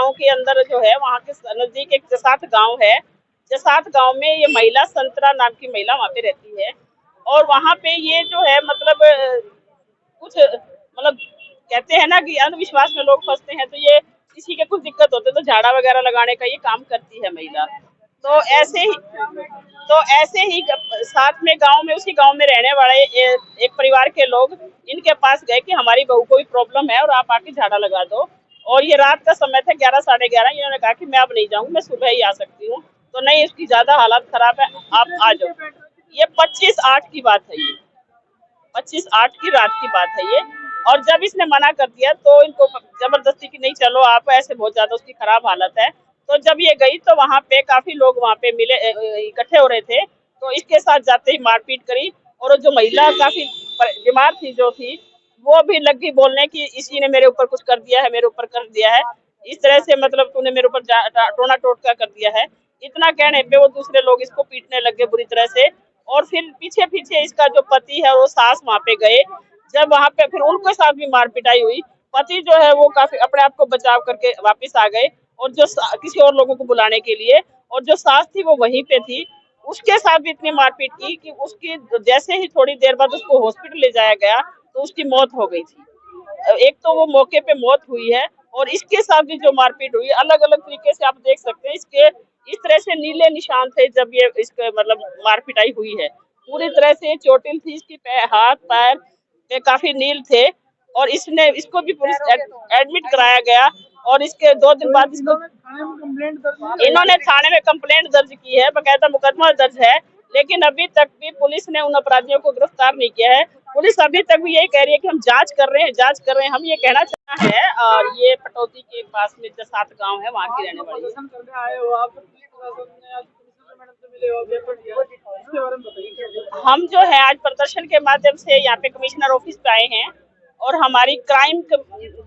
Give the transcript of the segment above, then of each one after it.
गांव के अंदर जो है, वहाँ के नजदीक एक जसात गांव है। जसात गांव में ये महिला संतरा नाम की महिला वहाँ पे रहती है। और वहाँ पे ये जो है मतलब कुछ मतलब कहते हैं ना कि अंधविश्वास में लोग फंसते हैं, तो ये किसी के कुछ दिक्कत होते तो झाड़ा वगैरह लगाने का ये काम करती है महिला। तो ऐसे ही साथ में गांव में, उसी गांव में रहने वाले एक परिवार के लोग इनके पास गए कि हमारी बहू को भी प्रॉब्लम है और आप आके झाड़ा लगा दो। और ये रात का समय था, 11 साढ़े 11। इन्होंने कहा कि मैं अब नहीं जाऊंगी, मैं सुबह ही आ सकती हूँ। तो नहीं, इसकी ज्यादा हालत खराब है, आप आ जाओ। ये 25/8 की बात है, ये 25/8 की रात की बात है ये। और जब इसने मना कर दिया तो इनको जबरदस्ती की नहीं चलो आप, ऐसे बहुत ज्यादा उसकी खराब हालत है। तो जब ये गई तो वहां पे काफी लोग वहां पे मिले, इकट्ठे हो रहे थे। तो इसके साथ जाते ही मारपीट करी। और जो महिला काफी बीमार थी जो थी, वो भी लग गई बोलने की इसी ने मेरे ऊपर कुछ कर दिया है, मेरे ऊपर कर दिया है, इस तरह से मतलब तूने मेरे ऊपर टोना टोटका कर दिया है। इतना कहने पे वो दूसरे लोग इसको पीटने लग गए बुरी तरह से। और फिर पीछे पीछे इसका जो पति है वो सास वहां पे गए। जब वहां पे फिर उनके साथ भी मार पिटाई हुई। पति जो है वो काफी अपने आप को बचाव करके वापस आ गए, और जो किसी और लोगों को बुलाने के लिए। और जो सास थी वो वहीं पे थी, उसके साथ भी इतनी मारपीट की कि उसकी जैसे ही थोड़ी देर बाद उसको हॉस्पिटल ले जाया गया तो उसकी मौत हो गई थी। एक तो वो मौके पे मौत हुई है, और इसके साथ भी जो मारपीट हुई अलग अलग तरीके से आप देख सकते हैं। इसके इस तरह से नीले निशान थे जब ये इसके मतलब मार पिटाई हुई है। पूरी तरह से चोटिल थी इसकी, हाथ पैर पे काफी नील थे। और इसको भी पुलिस एडमिट कराया गया। और इसके 2 दिन बाद इसको इन्होंने थाने में कंप्लेंट दर्ज की है, बकायदा मुकदमा दर्ज है। लेकिन अभी तक भी पुलिस ने उन अपराधियों को गिरफ्तार नहीं किया है। पुलिस अभी तक भी यही कह रही है कि हम जांच कर रहे हैं, जांच कर रहे हैं। हम ये कहना चाहते हैं, और ये पटौती के पास में जसात गांव है, वहाँ की रहने वाली है। हम जो है आज प्रदर्शन के माध्यम से यहाँ पे कमिश्नर ऑफिस पे आए हैं। और हमारी क्राइम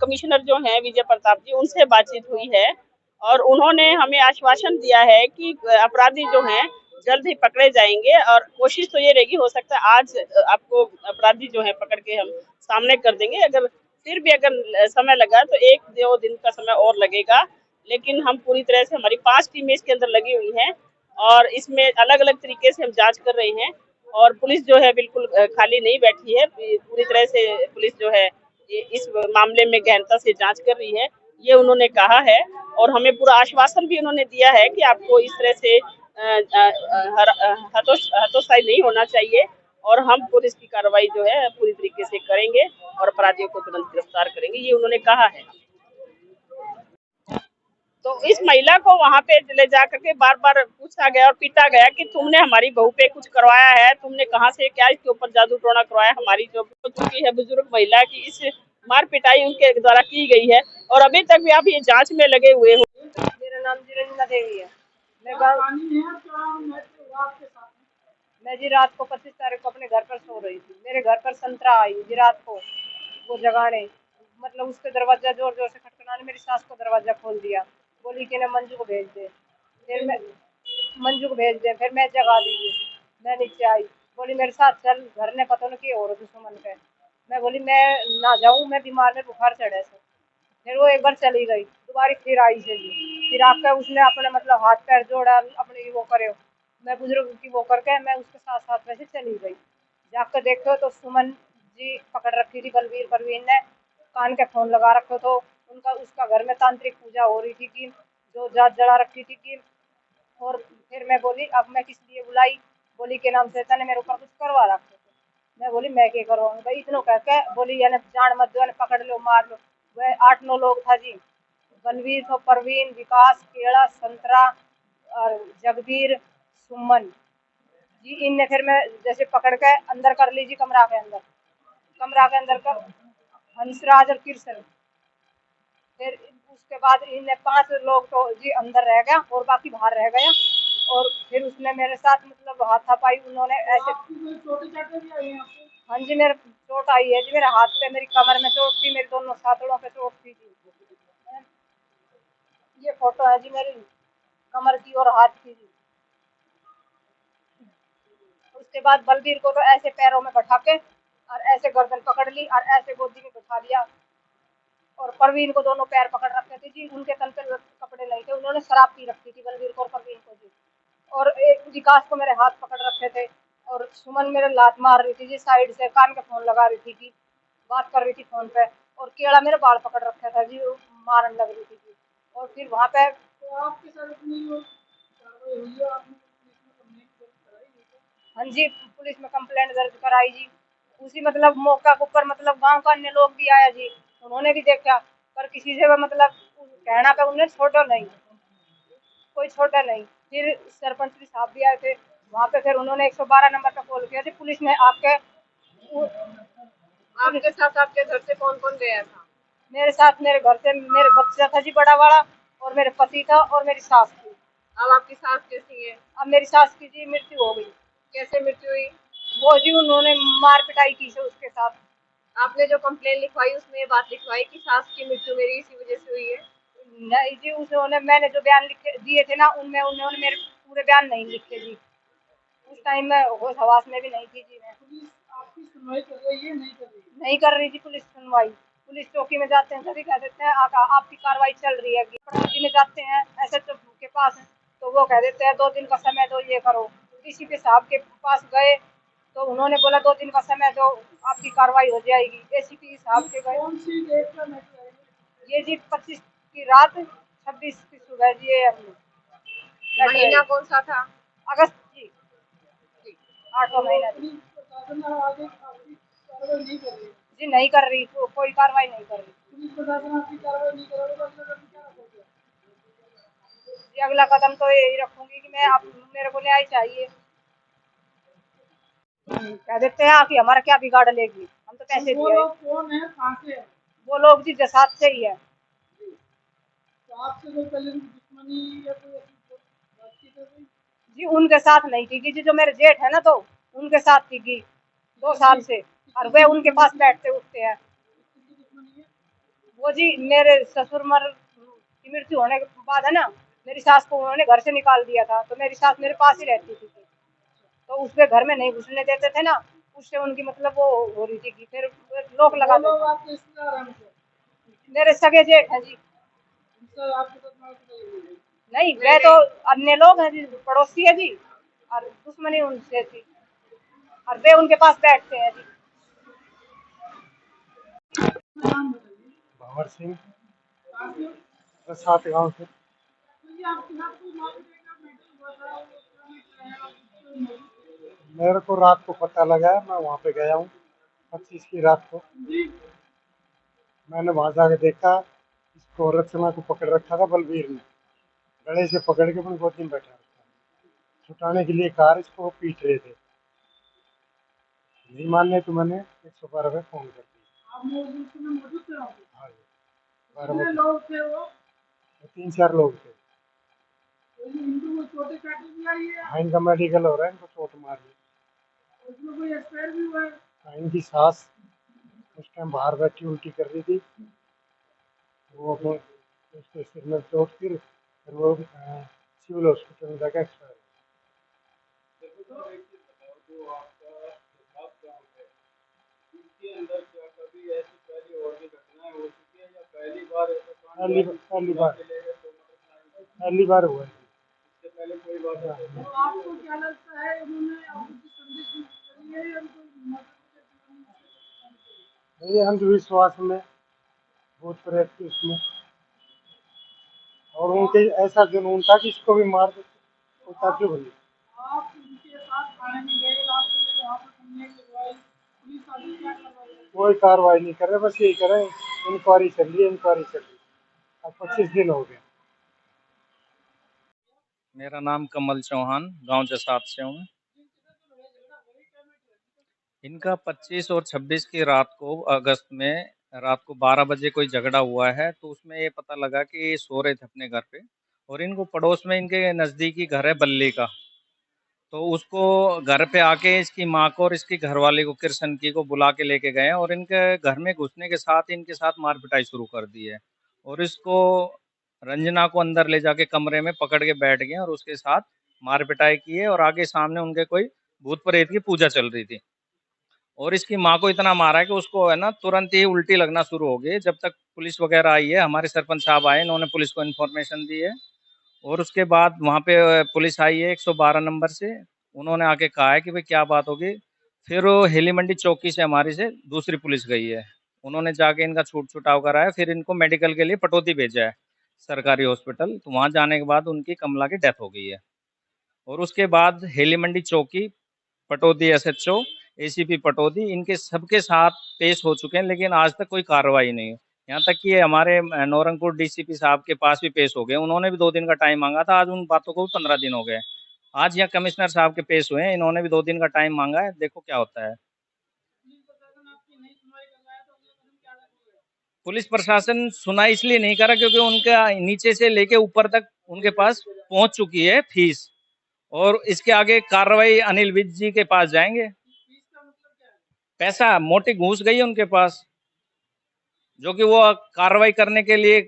कमिश्नर जो है विजय प्रताप जी, उनसे बातचीत हुई है। और उन्होंने हमें आश्वासन दिया है कि अपराधी जो हैं जल्द ही पकड़े जाएंगे। और कोशिश तो ये रहेगी, हो सकता है आज आपको अपराधी जो है पकड़ के हम सामने कर देंगे। अगर फिर भी अगर समय लगा तो 1-2 दिन का समय और लगेगा। लेकिन हम पूरी तरह से, हमारी 5 टीमें इसके अंदर लगी हुई हैं, और इसमें अलग अलग तरीके से हम जांच कर रहे हैं। और पुलिस जो है बिल्कुल खाली नहीं बैठी है, पूरी तरह से पुलिस जो है इस मामले में गहनता से जांच कर रही है, ये उन्होंने कहा है। और हमें पूरा आश्वासन भी उन्होंने दिया है कि आपको इस तरह से हतोत्साहित नहीं होना चाहिए। और हम पुलिस की कार्रवाई जो है पूरी तरीके से करेंगे और अपराधियों को तुरंत गिरफ्तार करेंगे, ये उन्होंने कहा है। तो इस महिला को वहां पे ले जा करके बार बार पूछा गया और पीटा गया कि तुमने हमारी बहू पे कुछ करवाया है, तुमने कहाँ से क्या इसके ऊपर जादू टोना करवाया। हमारी जो हो चुकी है बुजुर्ग महिला की, इस मार पिटाई उनके द्वारा की गई है। और अभी तक भी आप ये जांच में लगे हुए हो। मेरा नाम जिरंजना देवी है। मैं जी रात को 25 तारीख को अपने घर पर सो रही थी। मेरे घर पर संतरा आई जी रात को, वो जगाने, मतलब उसके दरवाजा जोर जोर से खटखटाने, मेरी सास को दरवाजा खोल दिया। बोली कि ना मंजू को भेज दे। फिर मैं मंजू को भेज दे, फिर मैं जगा दी। मैं नीचे आई, बोली मेरे साथ चल, घर ने पता नहीं की और दुश्मन के। मैं बोली मैं ना जाऊँ, मैं बीमार, में बुखार चढ़े से। फिर वो एक बार चली गई, दोबारा फिर आई से जी। फिर आकर उसने अपने मतलब हाथ पैर जोड़ा, अपने वो करे, मैं बुजुर्ग की वो करके मैं उसके साथ साथ में से चली गई। जाकर देखो तो सुमन जी पकड़ रखी थी, बलवीर परवीन ने कान के फोन लगा रखे। तो उनका उसका घर में तांत्रिक पूजा हो रही थी कि जो जात जला रखी थी कि। और फिर मैं बोली अब मैं किस लिए बुलाई, बोली के नाम से ने मेरे ऊपर कुछ करवा रखे थे। मैं बोली मैं क्या करवाऊँ भाई, इतनों कह के बोली यानी जान मत दो, पकड़ लो मार लो। वह 8-9 लोग था जी। बलवीर तो परवीन, विकास, केड़ा, संतरा और जगबीर, सुमन जी। इनने फिर मैं जैसे पकड़ के अंदर कर ली जी, कमरा के अंदर कर हंसराज और कृष्ण। फिर उसके बाद इनने 5 लोग तो जी अंदर रह गया और बाकी बाहर रह गया। और फिर उसने मेरे साथ मतलब हाथापाई, उन्होंने ऐसे हाँ जी मेरे चोट आई है जी, मेरे हाथ पे, मेरी कमर में चोट थी, मेरे दोनों साथड़ों पे चोट थी जी। ये फोटो है जी मेरी कमर की और हाथ की जी। उसके बाद बलबीर को तो ऐसे पैरों में बैठा के और ऐसे गर्दन पकड़ ली और ऐसे गोदी में बैठा लिया। और परवीन को दोनों पैर पकड़ रखे थे जी, उनके तन पे कपड़े नहीं थे, उन्होंने शराब पी रखी थी बलवीर को और परवीन को जी। और एक विकास को मेरे हाथ पकड़ रखे थे, और सुमन मेरे लात मार रही थी जी, साइड से कान के फोन लगा रही थी जी, बात कर रही थी फोन पे, और केड़ा मेरे बाल पकड़ रखा था जी, मारने लग रही थी जी। और फिर वहां पे तो आपके साथ इतनी जो कार्रवाई हुई है, आपने पुलिस में कंप्लेंट दर्ज कराई है क्या? हाँ जी, पुलिस में कंप्लेंट दर्ज कराई जी। उसी मतलब मौका के ऊपर मतलब गांव का अन्य लोग भी आया जी, उन्होंने भी देखा, पर किसी से भी मतलब कहना पे उन्हें छोड़ो नहीं, कोई छोटा नहीं। फिर सरपंच भी साहब भी आए थे वहां पे, फिर उन्होंने 112 नंबर पर कॉल किया थी, पुलिस ने आके आपके साथ आपके घर से कौन कौन गया था? मेरे साथ मेरे घर से मेरे बच्चा था जी बड़ा वाला, और मेरे पति था, और मेरी सास थी। अब आपकी सास कैसी है? अब मेरी सास की जी मृत्यु हो गई। कैसे मृत्यु हुई? वो जी उन्होंने मार पिटाई की से उसके साथ। आपने जो कंप्लेन लिखवाई उसमें ये बात लिखवाई कि सास की मृत्यु मेरी इसी वजह से हुई है? नहीं जी, उन्होंने मैंने जो बयान लिखे दिए थे ना, उनमें उन्होंने मेरे पूरे बयान नहीं लिखे जी। उस टाइम में होश हवास में भी नहीं थी जी मैं। पुलिस आपकी सुनवाई कर रही है, नहीं कर रही है? नहीं कर रही थी पुलिस सुनवाई। पुलिस चौकी में जाते हैं तभी कह देते हैं आपकी कार्रवाई चल रही है। प्रधान में जाते हैं एसएचओ के पास, तो वो कह देते हैं 2 दिन का समय दो, ये करो। डीसीपी साहब के पास गए तो उन्होंने बोला 2 दिन का समय दो, आपकी कार्रवाई हो जाएगी। एसीपी साहब के गए। कौन सी डेट का मैटर है ये? ये जी 25 की रात 26 की सुबह जी, ये महीना कौन सा था? अगस्त जी, 8वां महीना जी। पुलिस प्रशासन आगे आपकी कार्रवाई नहीं कर रही है? जी नहीं कर रही, कोई कार्रवाई नहीं कर रही पुलिस प्रशासन आपकी कार्रवाई नहीं कर रहा, तो अगला कदम क्या रखोगे? जी। अगला कदम तो यही रखूंगी कि मैं अब मेरे को न्याय चाहिए। कह देते हैं कि हमारा क्या बिगाड़ लेगी, हम तो पैसे वो दिए। लोग कौन है, कहाँ से है? वो लोग जी जसात से ही है तो आपसे कोई पहले की दुश्मनी या कोई ऐसी बातचीत है कोई? जी। उनके साथ नहीं थी जी, जो मेरे जेठ है ना, तो उनके साथ थी जी 2 साल से, और वे उनके पास बैठते उठते हैं। किसकी दुश्मनी है? वो जी मेरे ससुर मर की मृत्यु होने के बाद है ना, मेरी सास को उन्होंने घर से निकाल दिया था, तो मेरी सास मेरे पास ही रहती थी, तो उसके घर में नहीं घुसने देते थे ना, उससे उनकी मतलब वो हो रही थी कि फिर लोक लगा वो लोग देते। आपके रिश्तेदार हैं मतलब? मेरे सगे जेठ हैं जी। उनसे आपके साथ मारपीटाई हुई है? नहीं, वे तो अन्य लोग हैं जी, पड़ोसी है जी, और दुश्मनी उनसे थी, और वे उनके पास बैठते हैं जी। नाम बताइए। भंवर सिंह, कहाँ से हो? प्रसाद गांव से। तो ये आपके साथ कोई मारपीटाई का मैटर हुआ था, वो क्या मैटर है, आप उसको मौजूद थे? मेरे को रात को पता लगा, मैं वहाँ पे गया हूँ 25 की रात को। जी। मैंने वहाँ जाके देखा, इसको रचना को पकड़ रखा था बलवीर ने, गले से पकड़ के अपनी गोदी में बैठा रखा, छुटाने के लिए कार इसको पीट रहे थे। नहीं मानने तो मैंने 112 पे फोन कर दिया। आप उस समय मौजूद थे वहाँ पे? हाँ जी, 12 कितने बजे। लोग थे वो? 3-4 लोग थे। तो ये इनको कोई चोटें काटी भी आई है? हाँ, इनका मेडिकल हो रहा है, इनको चोट मार दी। उसमें कोई एक्सपायर भी हुआ है? हाँ, इनकी सास उस टाइम बाहर बैठी उल्टी कर रही थी, वो अपने उसके सिर में चोट फिर वो सिविल हॉस्पिटल में जाकर एक्सपायर। पहली बार हुआ है। तो आपको क्या लगता है उन्होंने आपको किस संदेश में करी है या कोई मदद के? ये अंधविश्वास में भूत प्रेत की उसमें, और उनके ऐसा जुनून था कि इसको भी मार देते, वो ताज्जुब हुई। आप उनके साथ थाने में गए, आपको वहाँ पर कंप्लेंट लगवाई, पुलिस आगे क्या कार्रवाई है? कोई कार्रवाई नहीं कर रहे, बस यही करें, इंक्वायरी चल रही है, इंक्वायरी चल रही है। अब 25 दिन हो गए। मेरा नाम कमल चौहान, गांव जसात से हूँ। इनका 25 और 26 की रात को अगस्त में रात को 12 बजे कोई झगड़ा हुआ है, तो उसमें ये पता लगा कि ये सो रहे थे अपने घर पे, और इनको पड़ोस में इनके नज़दीकी घर है बल्ली का, तो उसको घर पे आके इसकी माँ को और इसकी घरवाली को किरसन की को बुला के लेके गए, और इनके घर में घुसने के साथ इनके साथ मार पिटाई शुरू कर दी है, और इसको रंजना को अंदर ले जाके कमरे में पकड़ के बैठ गए और उसके साथ मार पिटाई की है, और आगे सामने उनके कोई भूत प्रेत की पूजा चल रही थी, और इसकी माँ को इतना मारा है कि उसको है ना तुरंत ही उल्टी लगना शुरू हो गई। जब तक पुलिस वगैरह आई है, हमारे सरपंच साहब आए, इन्होंने पुलिस को इन्फॉर्मेशन दी है और उसके बाद वहाँ पे पुलिस आई है 112 नंबर से, उन्होंने आके कहा है कि भाई क्या बात होगी। फिर वो हेली मंडी चौकी से हमारी से दूसरी पुलिस गई है, उन्होंने जाके इनका छूट छुटाव कराया, फिर इनको मेडिकल के लिए पटौदी भेजा है सरकारी हॉस्पिटल। तो वहाँ जाने के बाद उनकी कमला की डेथ हो गई है। और उसके बाद हेली मंडी चौकी, पटौदी एसएचओ, एसीपी पटौदी, इनके सबके साथ पेश हो चुके हैं, लेकिन आज तक कोई कार्रवाई नहीं है। यहाँ तक कि ये हमारे नौरंगपुर डीसीपी साहब के पास भी पेश हो गए, उन्होंने भी 2 दिन का टाइम मांगा था, आज उन बातों को 15 दिन हो गए। आज यहाँ कमिश्नर साहब के पेश हुए हैं, इन्होंने भी 2 दिन का टाइम मांगा है, देखो क्या होता है। पुलिस प्रशासन सुनाई इसलिए नहीं करा क्योंकि उनका नीचे से लेके ऊपर तक उनके पास पहुंच चुकी है फीस, और इसके आगे कार्रवाई अनिल विज जी के पास जाएंगे। पैसा मोटी घूस गई है उनके पास, जो कि वो कार्रवाई करने के लिए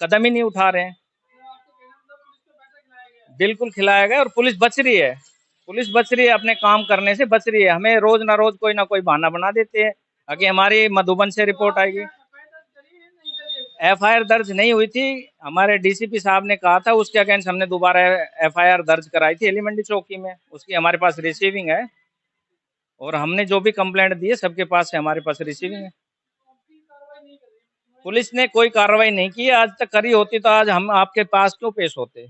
कदम ही नहीं उठा रहे हैं। बिल्कुल खिलाया गया और पुलिस बच रही है, पुलिस बच रही है, अपने काम करने से बच रही है। हमें रोज ना कोई बहाना बना देते हैं कि हमारी मधुबन से रिपोर्ट आएगी। एफआईआर दर्ज नहीं हुई थी, हमारे डीसीपी साहब ने कहा था, उसके अगेंस्ट हमने दोबारा एफआईआर दर्ज कराई थी एलिमेंटी चौकी में, उसकी हमारे पास रिसीविंग है और हमने जो भी कंप्लेंट दी है सबके पास से हमारे पास रिसीविंग है। पुलिस ने कोई कार्रवाई नहीं की, आज तक करी होती तो आज हम आपके पास क्यों पेश होते।